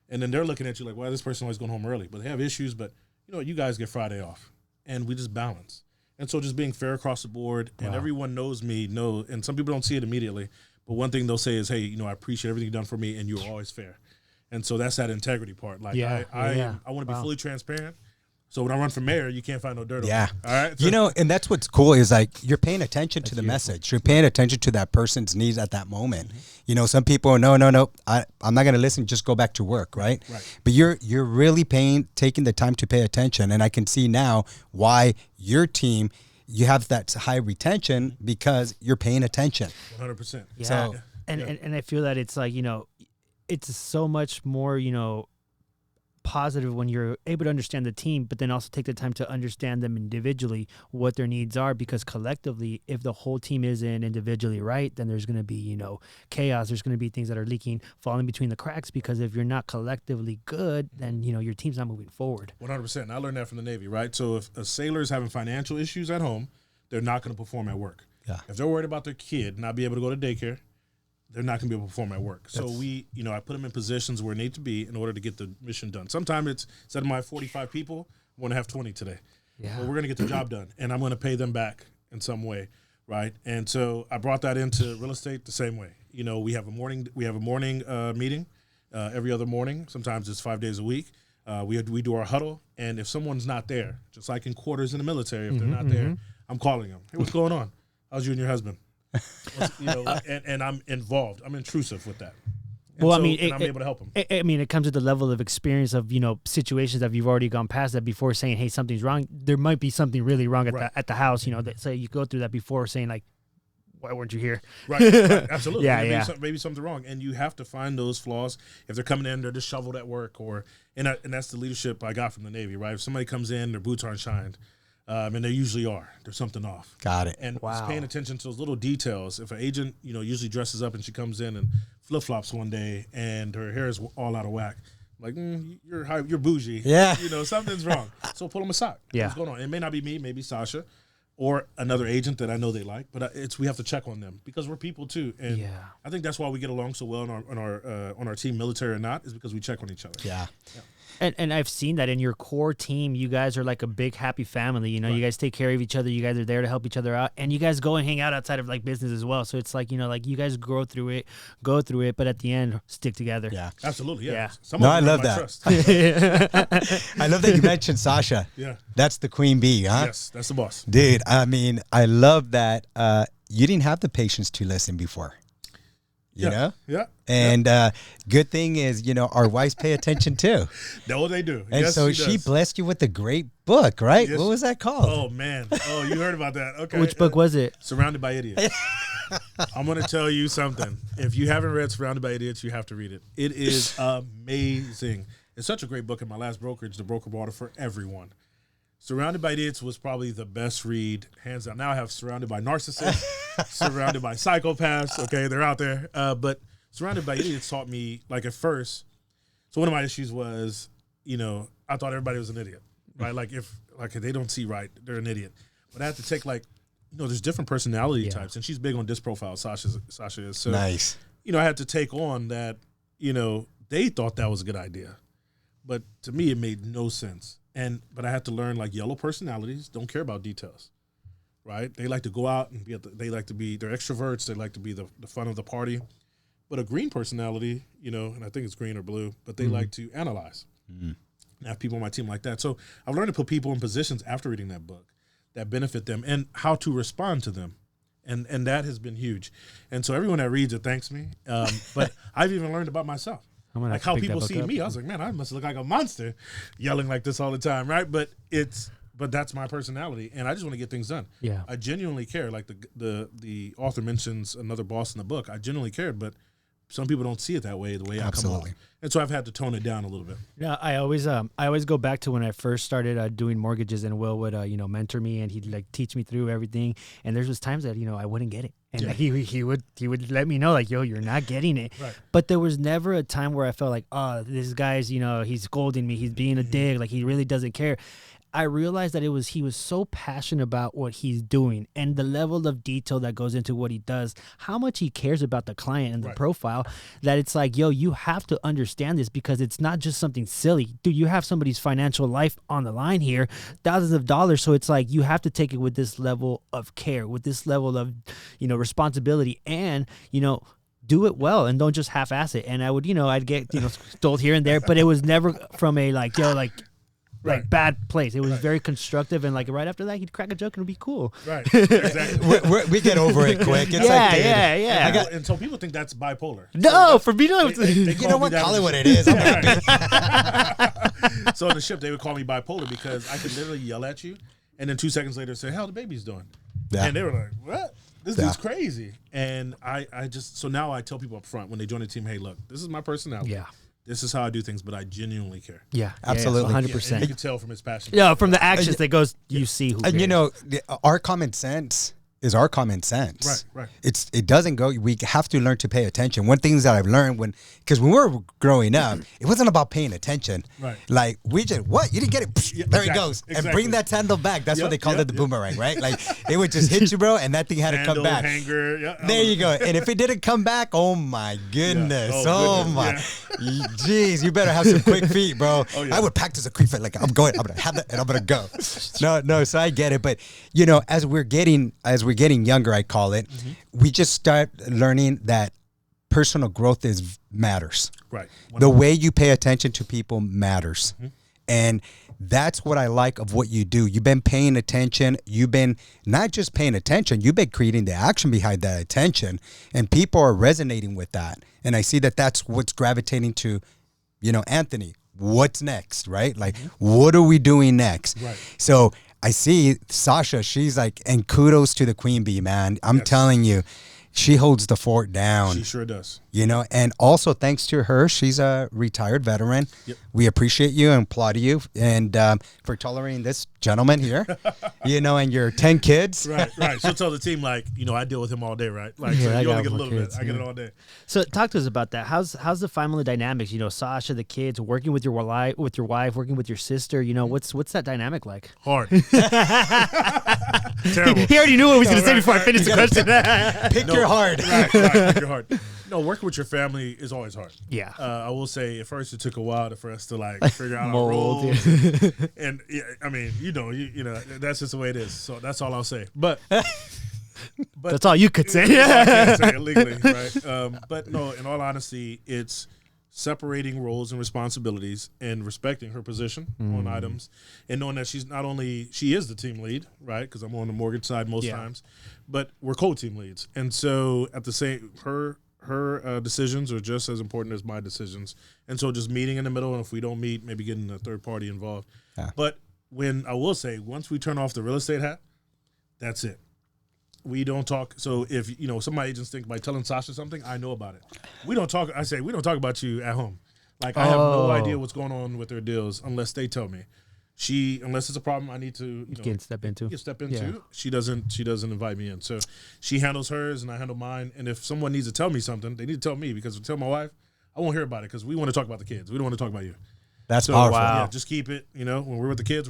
And then they're looking at you like, well, this person always going home early. But they have issues, but you guys get Friday off. And we just balance. And so just being fair across the board, and everyone knows me, and some people don't see it immediately. But one thing they'll say is, hey, I appreciate everything you've done for me, and you're always fair. And so that's that integrity part. Like I want to be fully transparent. So when I run for mayor, you can't find no dirt on me. All right. So, and that's what's cool is like you're paying attention to the message. You're paying attention to that person's needs at that moment. Some people are, no, I'm not going to listen. Just go back to work, right? Right. But you're really taking the time to pay attention, and I can see now why your team, you have that high retention because you're paying attention. 100%. Yeah. So, and I feel that it's like it's so much more positive when you're able to understand the team, but then also take the time to understand them individually, what their needs are, because collectively, if the whole team isn't individually right, then there's going to be, chaos. There's going to be things that are leaking, falling between the cracks, because if you're not collectively good, then, your team's not moving forward. 100%. And I learned that from the Navy, right? So if a sailor is having financial issues at home, they're not going to perform at work. Yeah. If they're worried about their kid not be able to go to daycare, they're not going to be able to perform at work. So I put them in positions where they need to be in order to get the mission done. Sometimes it's, instead of my 45 people, I'm going to have 20 today. Yeah. Well, we're going to get the job done, and I'm going to pay them back in some way, right? And so I brought that into real estate the same way. We have a morning meeting every other morning. Sometimes it's 5 days a week. We do our huddle, and if someone's not there, just like in quarters in the military, if they're not there, I'm calling them. Hey, what's going on? How's you and your husband? And I'm involved. I'm intrusive with that. And I'm able to help them. It comes to the level of experience of, situations that you've already gone past that before saying, hey, something's wrong. There might be something really wrong at the house, so you go through that before saying, like, why weren't you here? Right, absolutely. Yeah. Maybe something wrong, and you have to find those flaws. If they're coming in, they're disheveled at work, and that's the leadership I got from the Navy, right? If somebody comes in, their boots aren't shined, and they usually are. There's something off. Got it. And just paying attention to those little details. If an agent, usually dresses up and she comes in and flip flops one day, and her hair is all out of whack, like you're bougie. Yeah. Something's wrong. So pull them aside. Yeah. What's going on? It may not be me, maybe Sasha, or another agent that I know they like, but we have to check on them because we're people too, and I think that's why we get along so well on our team, military or not, is because we check on each other. Yeah. And I've seen that in your core team. You guys are like a big happy family. You guys take care of each other. You guys are there to help each other out, and you guys go and hang out outside of like business as well. So it's like like you guys go through it, but at the end stick together. Yeah, absolutely. Yeah. I love that. I love that you mentioned Sasha. Yeah, that's the queen bee, huh? Yes, that's the boss, dude. I mean, I love that you didn't have the patience to listen before. You know? Yeah. And good thing is, our wives pay attention too. No, they do. And yes, so she blessed you with a great book, right? Yes. What was that called? Oh, man. Oh, you heard about that. Okay. Which book was it? Surrounded by Idiots. I'm going to tell you something. If you haven't read Surrounded by Idiots, you have to read it. It is amazing. It's such a great book. In my last brokerage, the broker bought it for everyone. Surrounded by Idiots was probably the best read, hands down. Now I have Surrounded by Narcissists, Surrounded by Psychopaths. Okay, they're out there. But Surrounded by Idiots taught me, like, at first. So one of my issues was, I thought everybody was an idiot, right? Like, if they don't see right, they're an idiot. But I had to take, there's different personality types, and she's big on disc profile. Sasha is. So, nice. I had to take on that. They thought that was a good idea, but to me, it made no sense. But I had to learn, yellow personalities don't care about details, right? They like to go out and they're extroverts. They like to be the fun of the party. But a green personality, and I think it's green or blue, but they like to analyze. Mm-hmm. I have people on my team like that. So I've learned to put people in positions after reading that book that benefit them and how to respond to them. And that has been huge. And so everyone that reads it thanks me. But I've even learned about myself. Like how people see me. I was like, man, I must look like a monster yelling like this all the time, right? But that's my personality, and I just want to get things done. Yeah. I genuinely care. Like the author mentions another boss in the book. I genuinely cared, but some people don't see it that way, the way I come off. And so I've had to tone it down a little bit. Yeah, I always go back to when I first started doing mortgages, and Will would mentor me, and he'd teach me through everything. And there's just times that I wouldn't get it, and he would let me know yo, you're not getting it. Right. But there was never a time where I felt like, oh, this guy's he's scolding me, he's being a dick, like he really doesn't care. I realized that he was so passionate about what he's doing and the level of detail that goes into what he does, how much he cares about the client and the profile, that it's like, yo, you have to understand this because it's not just something silly. Dude, you have somebody's financial life on the line here, thousands of dollars. So it's like you have to take it with this level of care, with this level of, responsibility, and, do it well and don't just half-ass it. And I would, I'd get, told here and there, but it was never from a bad place. It was very constructive, and right after that, he'd crack a joke and it'd be cool. Right, exactly. we get over it quick. It's yeah. And so people think that's bipolar. No, for me, no. They you know what? Call it what it is. So on the ship, they would call me bipolar because I could literally yell at you, and then 2 seconds later say, "How the baby's doing?" Yeah. And they were like, "What? This dude's crazy." And so now I tell people up front when they join the team, "Hey, look, this is my personality. Yeah. This is how I do things, but I genuinely care." Yeah, absolutely, 100%. And you can tell from his passion. Yeah, from the actions that goes, you see who. And our common sense is our common sense. Right. It doesn't go. We have to learn to pay attention. One thing that I've learned because when we were growing up, it wasn't about paying attention. Right. Like we just you didn't get it. Psh, there he goes, and bring that sandal back. That's what they called it, the boomerang, right? Like they would just hit you, bro, and that thing had to come back. Hanger, there you go. And if it didn't come back, oh my goodness, jeez, you better have some quick feet, bro. Oh, yeah. I would practice a quick feet. Like I'm gonna have that, and I'm gonna go. No. So I get it, but as we're getting younger, I call it, we just start learning that personal growth matters. Right. The way you pay attention to people matters. And that's what I like of what you do. You've been paying attention. You've been not just paying attention, you've been creating the action behind that attention. And people are resonating with that. And I see that that's what's gravitating to, Anthony, what's next, right? Like, what are we doing next? Right. So I see Sasha. She's like, and kudos to the queen bee, man. I'm telling you, she holds the fort down. She sure does. You know, and also thanks to her, she's a retired veteran. Yep. We appreciate you and applaud you, and for tolerating this gentleman here. You know, and your 10 kids. Right. She'll tell the team, like, you know, I deal with him all day, right? Like, Yeah, so I you got only get a more little kids, bit. I get it all day. So talk to us about that. How's the family dynamics? You know, Sasha, the kids, working with your wife, working with your sister. You know, what's that dynamic like? Hard. Terrible. He already knew what he was going to say before I finished the question. Pick your heart. Right. Pick your heart. No, working with your family is always hard. Yeah. I will say, at first, it took a while for us to like figure out our Mold, roles. And yeah, I mean, you know, that's just the way it is. So that's all I'll say. But That's all you could say. I can't say it legally, right? But no, in all honesty, it's separating roles and responsibilities and respecting her position on items, and knowing that she is the team lead, right? Because I'm on the mortgage side most times, but we're co-team leads, and so at the same her decisions are just as important as my decisions, and so just meeting in the middle, and if we don't meet, maybe getting a third party involved. Yeah. But when I will say, once we turn off the real estate hat, that's it. We don't talk. So if some of my agents think by telling Sasha something, I know about it. We don't talk. I say we don't talk about you at home. Like I have no idea what's going on with their deals unless they tell me. Unless it's a problem I need to step into. Yeah. She doesn't invite me in. So she handles hers and I handle mine. And if someone needs to tell me something, they need to tell me, because if I tell my wife, I won't hear about it because we want to talk about the kids. We don't want to talk about you. That's powerful. Wow. Yeah, just keep it. When we're with the kids,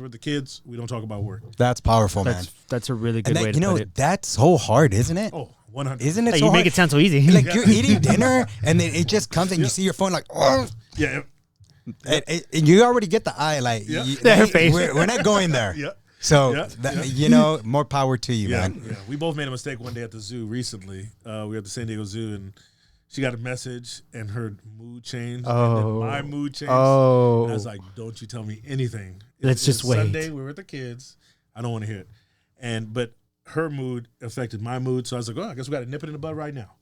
we don't talk about work. That's powerful, man. That's a really good way to put it. That's so hard, isn't it? Oh, 100. Isn't it Hey, so you hard? make it sound so easy. Like you're eating dinner and then it just comes and you see your phone like, oh. Yeah. And you already get the eye like, Her face. We're not going there. Yeah. So, more power to you, man. Yeah. We both made a mistake one day at the zoo recently. We were at the San Diego Zoo, and she got a message, and her mood changed. And then my mood changed. Oh. And I was like, don't you tell me anything. Let's just wait. Sunday, we were with the kids. I don't want to hear it. But her mood affected my mood, so I was like, I guess we got to nip it in the bud right now.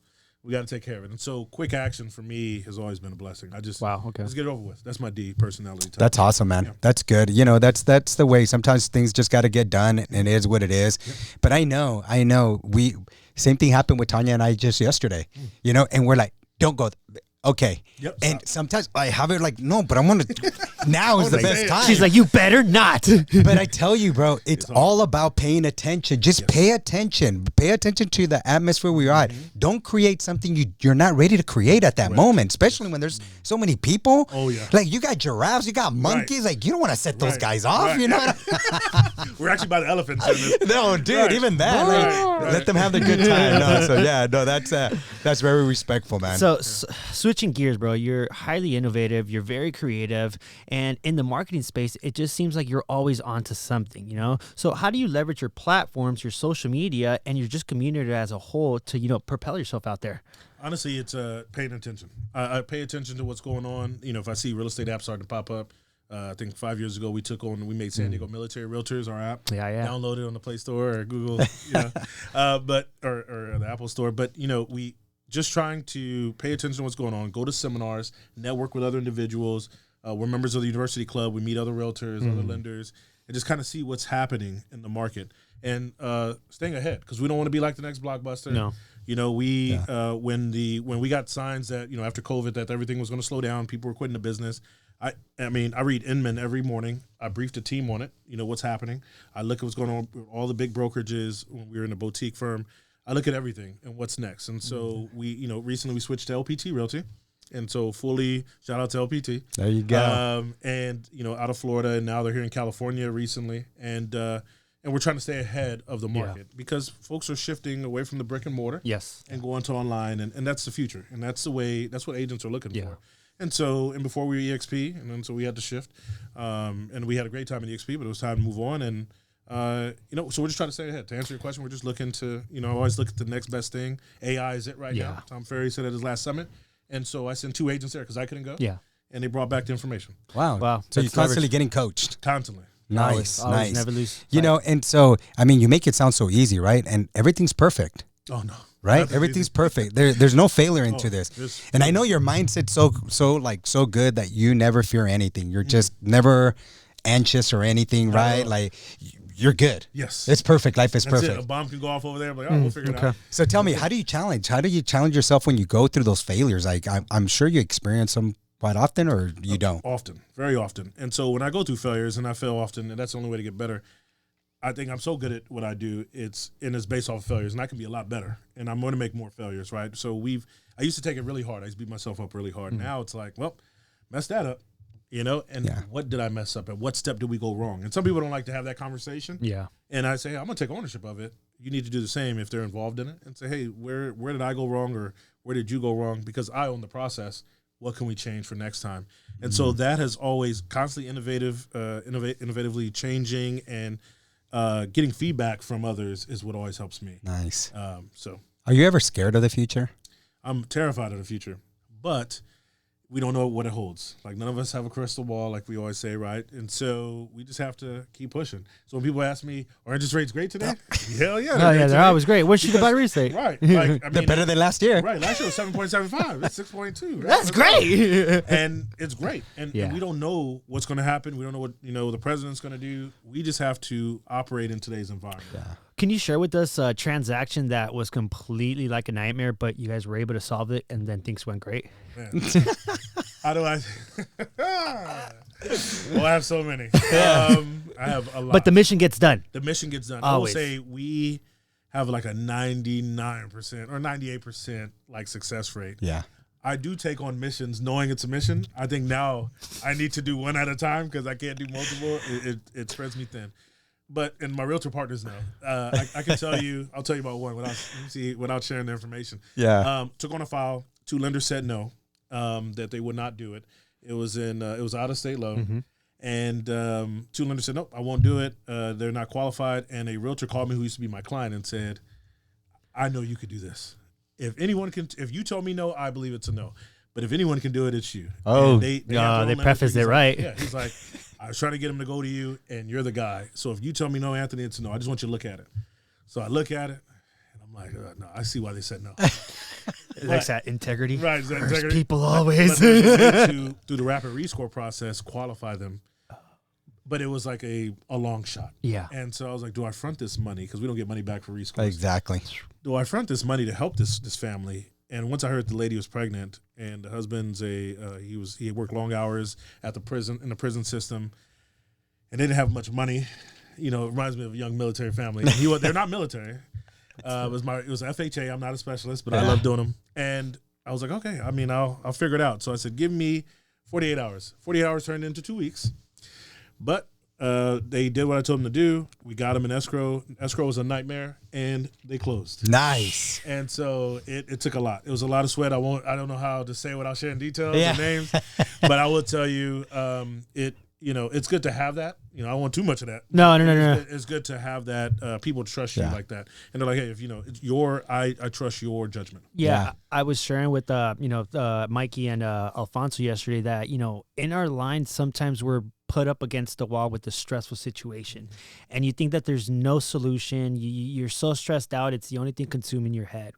We got to take care of it. And so quick action for me has always been a blessing. Let's get it over with. That's my D personality type. That's awesome, man. Yeah. That's good. That's the way. Sometimes things just got to get done, and it is what it is. Yep. But I know same thing happened with Tanya and I just yesterday, and we're like, don't go. Okay. Yep, and sometimes I have it like, no, but I want to. Now is the best time. She's like, you better not. But I tell you, bro, it's all about paying attention. Just pay attention. Pay attention to the atmosphere we're at. Don't create something you're not ready to create at that moment, especially when there's so many people. Oh, yeah. Like, you got giraffes, you got monkeys. Like, you don't want to set those guys off, you know? We're actually by the elephants. No, dude, even that. Let them have the good time. That's very respectful, man. So, switching gears, bro, you're highly innovative. You're very creative. And in the marketing space, it just seems like you're always onto something, So how do you leverage your platforms, your social media, and your just community as a whole to, propel yourself out there? Honestly, it's paying attention. I pay attention to what's going on. If I see real estate apps starting to pop up, I think 5 years ago we made San Diego Military Realtors, our app. Yeah. Download it on the Play Store or Google, but or the Apple Store. But we just trying to pay attention to what's going on. Go to seminars, network with other individuals. We're members of the university club. We meet other realtors, other lenders, and just kind of see what's happening in the market and staying ahead, because we don't want to be like the next Blockbuster. No. When we got signs that after COVID that everything was going to slow down, people were quitting the business. I read Inman every morning. I briefed the team on it. What's happening. I look at what's going on with all the big brokerages when we were in a boutique firm. I look at everything and what's next. And so we recently we switched to LPT Realty. And so fully shout out to LPT. There you go. And out of Florida, and now they're here in California recently. And we're trying to stay ahead of the market because folks are shifting away from the brick and mortar. Yes. And going to online, and that's the future. And that's what agents are looking for. And so, and before we were EXP, and then so we had to shift. And we had a great time in EXP, but it was time to move on. And so we're just trying to stay ahead. To answer your question, we're just looking to, always look at the next best thing. AI is it right now. Tom Ferry said at his last summit. And so I sent 2 agents there because I couldn't go. Yeah. And they brought back the information. Wow. So you're constantly getting coached. Constantly. Nice. Never lose. And so, you make it sound so easy, right? And everything's perfect. Oh, no. Right? Everything's perfect. There's no failure into this. And I know your mindset's so good that you never fear anything. You're just never anxious or anything, right? Like you're good. Yes. It's perfect. Life is That's perfect. it. A bomb can go off over there. I'm like, we'll figure it out. So tell me, how do you challenge yourself when you go through those failures? Like I'm sure you experience them quite often, or you don't? Often, very often. And so when I go through failures and I fail often, and that's the only way to get better, I think I'm so good at what I do. It's based off of failures, and I can be a lot better. And I'm going to make more failures, right? So I used to take it really hard. I used to beat myself up really hard. Now it's like, well, mess that up, and what did I mess up? At what step did we go wrong? And some people don't like to have that conversation. Yeah. And I say, I'm going to take ownership of it. You need to do the same if they're involved in it, and say, hey, where did I go wrong, or where did you go wrong? Because I own the process. What can we change for next time? And so that has always constantly innovatively changing, and getting feedback from others is what always helps me. Nice. So are you ever scared of the future? I'm terrified of the future, but we don't know what it holds. Like, none of us have a crystal ball, like we always say, right? And so we just have to keep pushing. So when people ask me, are interest rates great today? Hell yeah. Oh, yeah, they're always great. What should you buy real estate? Right. Like, I They're mean, better than last year. right. Last year was 7.75. It's 6.2. Right? That's great. And it's great. And Yeah. we don't know what's going to happen. We don't know what, the president's going to do. We just have to operate in today's environment. Yeah. Can you share with us a transaction that was completely like a nightmare, but you guys were able to solve it and then things went great? Man. How do I? Well, I have so many. I have a lot. But the mission gets done. The mission gets done. Always. I will say we have like a 99% or 98% like success rate. Yeah. I do take on missions knowing it's a mission. I think now I need to do one at a time because I can't do multiple. It spreads me thin. And my realtor partners know. I can tell you. I'll tell you about one without sharing the information. Yeah. Took on a file. 2 lenders said no, that they would not do it. It was out of state loan, and 2 lenders said nope, I won't do it. They're not qualified. And a realtor called me who used to be my client and said, I know you could do this. If you told me no, I believe it's a no. But if anyone can do it, it's you. Oh, they prefaced it right. Yeah, he's like, I was trying to get him to go to you, and you're the guy. So if you tell me no, Anthony, it's a no. I just want you to look at it. So I look at it, and I'm like, no, I see why they said no. Like that integrity. Right, First integrity. people always. But there's a way to, through the rapid rescore process, qualify them. But it was like a long shot. Yeah. And so I was like, do I front this money? Because we don't get money back for rescores. Exactly. Do I front this money to help this family? And once I heard the lady was pregnant, and the husband's he had worked long hours at the prison system, and they didn't have much money. It reminds me of a young military family. They're not military. It was FHA. I'm not a specialist, but I love doing them. And I was like, okay. I mean, I'll figure it out. So I said, give me 48 hours. 48 hours turned into 2 weeks, but they did what I told them to do. We got them in escrow. Escrow was a nightmare, and they closed. Nice. And so it took a lot. It was a lot of sweat. I don't know how to say without sharing details and names, but I will tell you, it's good to have that. I don't want too much of that. No. It's good to have that. People trust you like that, and they're like, hey, if it's I trust your judgment. Yeah, I was sharing with Mikey and Alfonso yesterday that in our line sometimes we're put up against the wall with the stressful situation, and you think that there's no solution. You're so stressed out; it's the only thing consuming your head.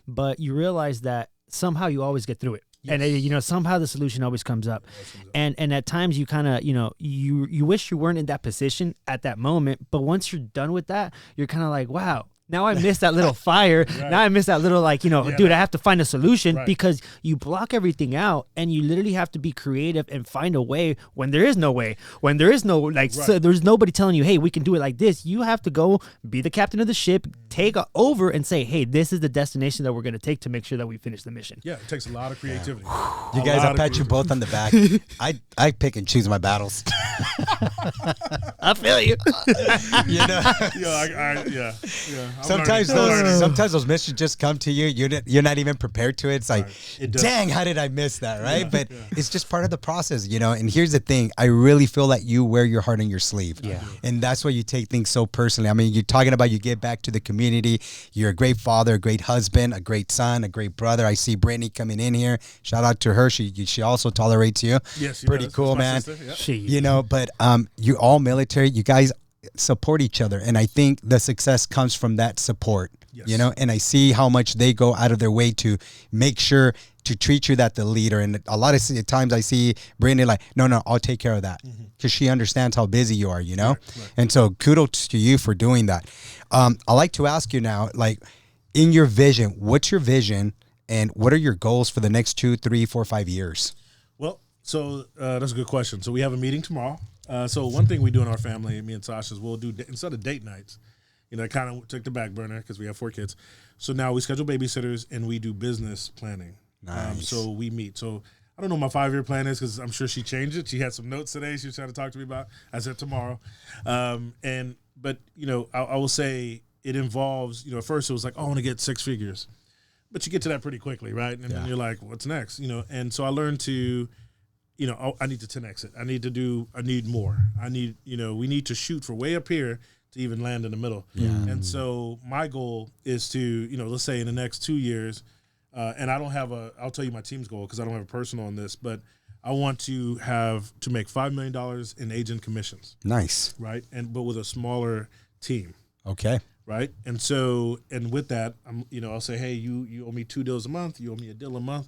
But you realize that somehow you always get through it. Yes. And somehow the solution always comes up. And at times you kind of you wish you weren't in that position at that moment, but once you're done with that, you're kind of like, wow, now I missed that little fire. Right. Now I missed that little dude, I have to find a solution because you block everything out, and you literally have to be creative and find a way when there is no way. When there is no so there's nobody telling you, hey, we can do it like this. You have to go be the captain of the ship, take over and say, hey, this is the destination that we're going to take to make sure that we finish the mission. Yeah, it takes a lot of creativity. You guys, I pat you both on the back. I pick and choose my battles. I feel you. Yeah. Sometimes those missions just come to you. You're not even prepared to it. It's like, dang, how did I miss that, right? But it's just part of the process, And here's the thing. I really feel that you wear your heart on your sleeve. Yeah. And that's why you take things so personally. I mean, you're talking about you give back to the community. You're a great father, a great husband, a great son, a great brother. I see Brittany coming in here. Shout out to her. She also tolerates you. Yes, pretty cool, man. Yep. But you're all military. You guys support each other, and I think the success comes from that support. Yes. And I see how much they go out of their way to make sure to treat you that the leader. And a lot of times I see Brittany like, no, I'll take care of that, because she understands how busy you are, you know? Right. And so kudos to you for doing that. I like to ask you now, like, in your vision, what's your vision and what are your goals for the next 2, 3, 4, 5 years? Well, so that's a good question. So we have a meeting tomorrow. So one thing we do in our family, me and Sasha, is we'll do, instead of date nights, I kind of took the back burner because we have 4 kids. So now we schedule babysitters and we do business planning. Nice. So we meet. So I don't know what my 5-year plan is, because I'm sure she changed it. She had some notes today she was trying to talk to me about. I said tomorrow. But I will say it involves, at first it was like, oh, I want to get 6 figures. But you get to that pretty quickly, right? And then you're like, what's next? And so I learned to, I need to 10X it. I need more. We need to shoot for way up here to even land in the middle. Yeah. And so my goal is to, let's say in the next 2 years, and I don't have I'll tell you my team's goal because I don't have a personal on this, but I want to make $5 million in agent commissions. Nice. Right. But with a smaller team. Okay. Right. And so, and with that, I'll say, hey, you owe me 2 deals a month. You owe me a deal a month.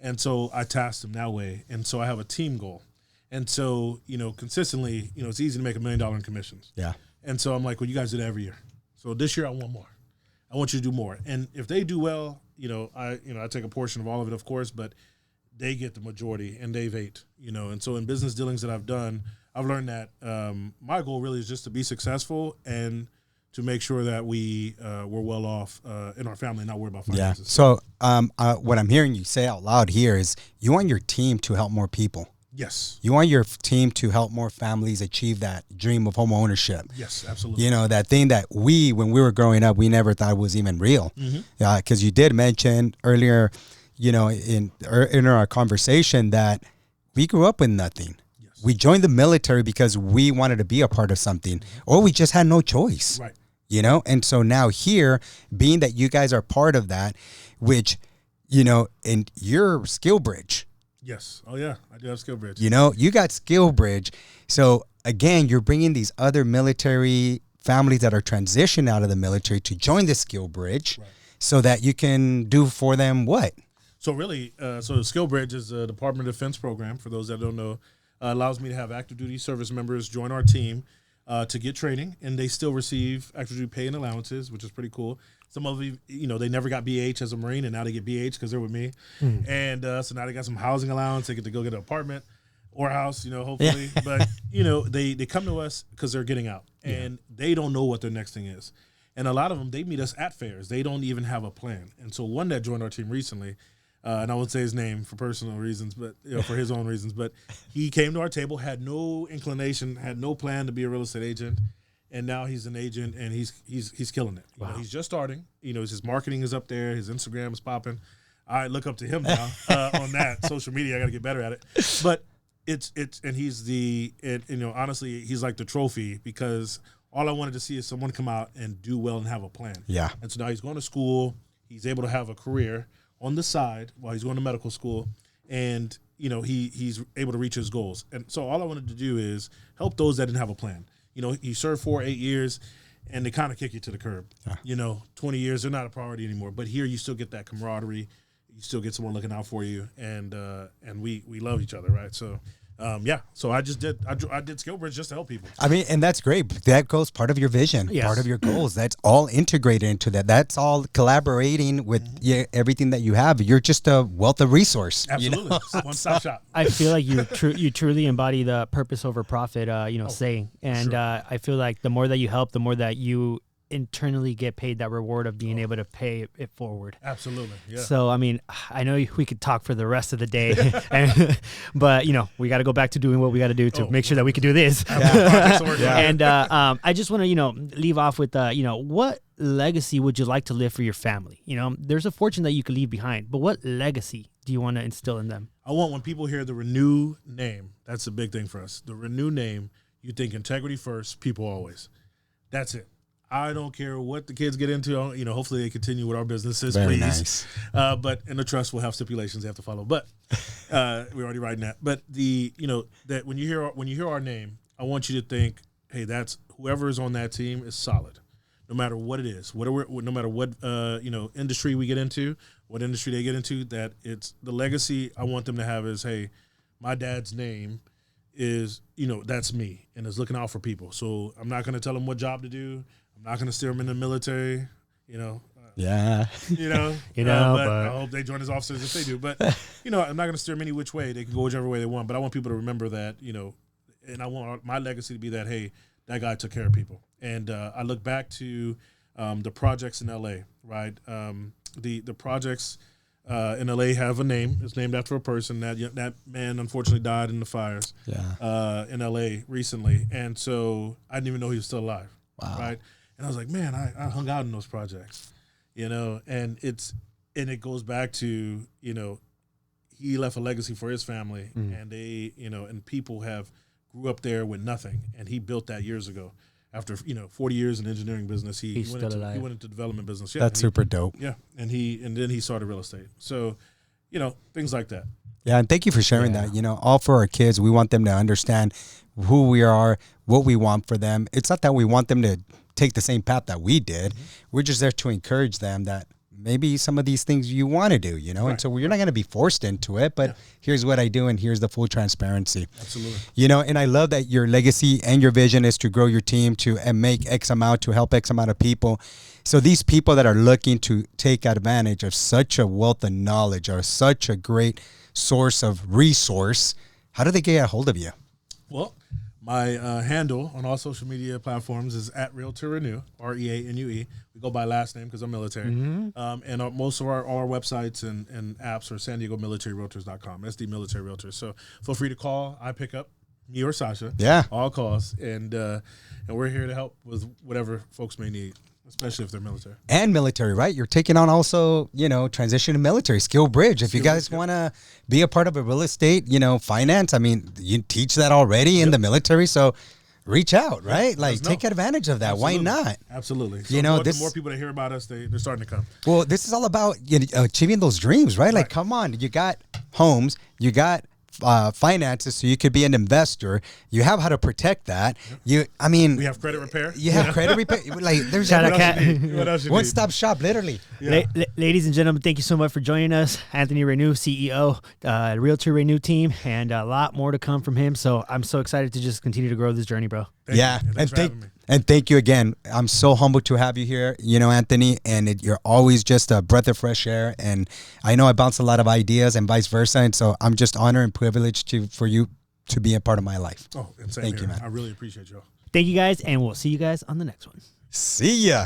And so I tasked them that way. And so I have a team goal. And so, consistently, it's easy to make $1 million in commissions. Yeah. And so I'm like, well, you guys do that every year. So this year I want more. I want you to do more. And if they do well, I take a portion of all of it, of course, but they get the majority and they've ate, And so in business dealings that I've done, I've learned that my goal really is just to be successful and to make sure that we're well off in our family and not worry about finances. Yeah. So what I'm hearing you say out loud here is you want your team to help more people. Yes. You want your team to help more families achieve that dream of home ownership. Yes, absolutely. That thing that when we were growing up, we never thought was even real. Because you did mention earlier, in our conversation that we grew up with nothing. Yes. We joined the military because we wanted to be a part of something, or we just had no choice. Right. And so now here, being that you guys are part of that, which, in your skill bridge. Yes. Oh, yeah. I do have skill bridge. You got skill bridge. So, again, you're bringing these other military families that are transitioning out of the military to join the skill bridge so that you can do for them what? So, really, so the skill bridge is a Department of Defense program, for those that don't know, allows me to have active duty service members join our team to get training, and they still receive active duty pay and allowances, which is pretty cool. Some of them, they never got BH as a Marine, and now they get BH because they're with me. And so now they got some housing allowance. They get to go get an apartment or a house, hopefully. Yeah. But, they come to us because they're getting out, and they don't know what their next thing is. And a lot of them, they meet us at fairs. They don't even have a plan. And so one that joined our team recently, and I won't say his name for personal reasons, but for his own reasons, but he came to our table, had no inclination, had no plan to be a real estate agent. And now he's an agent, and he's killing it. Wow. He's just starting. His marketing is up there. His Instagram is popping. I look up to him now on that social media. I got to get better at it. But and he's honestly, he's like the trophy, because all I wanted to see is someone come out and do well and have a plan. Yeah. And so now he's going to school. He's able to have a career on the side while he's going to medical school, and he's able to reach his goals. And so all I wanted to do is help those that didn't have a plan. You serve 4 or 8 years, and they kind of kick you to the curb. Yeah. 20 years, they're not a priority anymore. But here you still get that camaraderie. You still get someone looking out for you, and we love each other, right? So, So I did skill bridge just to help people. I mean, and that's great. That goes part of your vision, part of your goals. That's all integrated into that. That's all collaborating with everything that you have. You're just a wealth of resource. Absolutely. One-stop shop. I feel like you truly embody the purpose over profit, saying. And I feel like the more that you help, the more that you internally get paid that reward of being able to pay it forward. Absolutely. Yeah. So, I mean, I know we could talk for the rest of the day, but, we got to go back to doing what we got to do to make sure that we can do this. And I just want to, leave off with, what legacy would you like to live for your family? There's a fortune that you could leave behind, but what legacy do you want to instill in them? I want, when people hear the Renew name, that's a big thing for us. The Renew name, you think integrity first, people always. That's it. I don't care what the kids get into. Hopefully they continue with our businesses, Very please. Nice. But in the trust, we'll have stipulations they have to follow. But we're already writing that. But that when you hear our name, I want you to think, hey, that's whoever is on that team is solid. no matter what it is, no matter what industry we get into, what industry they get into, that it's the legacy I want them to have is, hey, my dad's name is, that's me, and is looking out for people. So I'm not going to tell them what job to do. I'm not going to steer them in the military, Yeah. but I hope they join as officers if they do. But, I'm not going to steer them any which way. They can go whichever way they want. But I want people to remember that, and I want my legacy to be that, hey, that guy took care of people. And I look back to the projects in L.A., right? The projects in L.A. have a name. It's named after a person. That man unfortunately died in the fires in L.A. recently. And so I didn't even know he was still alive, right? And I was like, man, I hung out in those projects, and it goes back to, he left a legacy for his family, and they, and people grew up there with nothing, and he built that years ago. After 40 years in engineering business, he went into development business. Yeah, that's super dope. Yeah, and then he started real estate. So, things like that. Yeah, and thank you for sharing that. All for our kids, we want them to understand who we are, what we want for them. It's not that we want them to take the same path that we did. We're just there to encourage them that maybe some of these things you want to do, right. And so you're not going to be forced into it, but here's what I do, and here's the full transparency. Absolutely. And I love that your legacy and your vision is to grow your team and make X amount, to help X amount of people. So these people that are looking to take advantage of such a wealth of knowledge or such a great source of resource, how do they get a hold of you? Well, my handle on all social media platforms is at Realtor Renew, Reanue. We go by last name because I'm military. And most of our websites and apps are San Diego Military Realtors.com, SD Military Realtors. So feel free to call. I pick up, me or Sasha. Yeah. All calls. And we're here to help with whatever folks may need, especially if they're military. And military, right? You're taking on also, transition to military, skill bridge. If you guys want to be a part of a real estate, finance, I mean, you teach that already in the military. So reach out, right? Take advantage of that. Absolutely. Why not? Absolutely. So the more people that hear about us, they're starting to come. Well, this is all about achieving those dreams, right? Like, come on, you got homes, you got finances, so you could be an investor. You have how to protect that. We have credit repair. You have credit repair. Like, there's one-stop shop, literally. Yeah. Ladies and gentlemen, thank you so much for joining us. Anthony Reanue, CEO, Realtor Renew team, and a lot more to come from him. So I'm so excited to just continue to grow this journey, bro. And thank you again. I'm so humbled to have you here, Anthony, and you're always just a breath of fresh air. And I know I bounce a lot of ideas and vice versa. And so I'm just honored and privileged for you to be a part of my life. Oh, and thank you, man. I really appreciate y'all. Thank you guys, and we'll see you guys on the next one. See ya.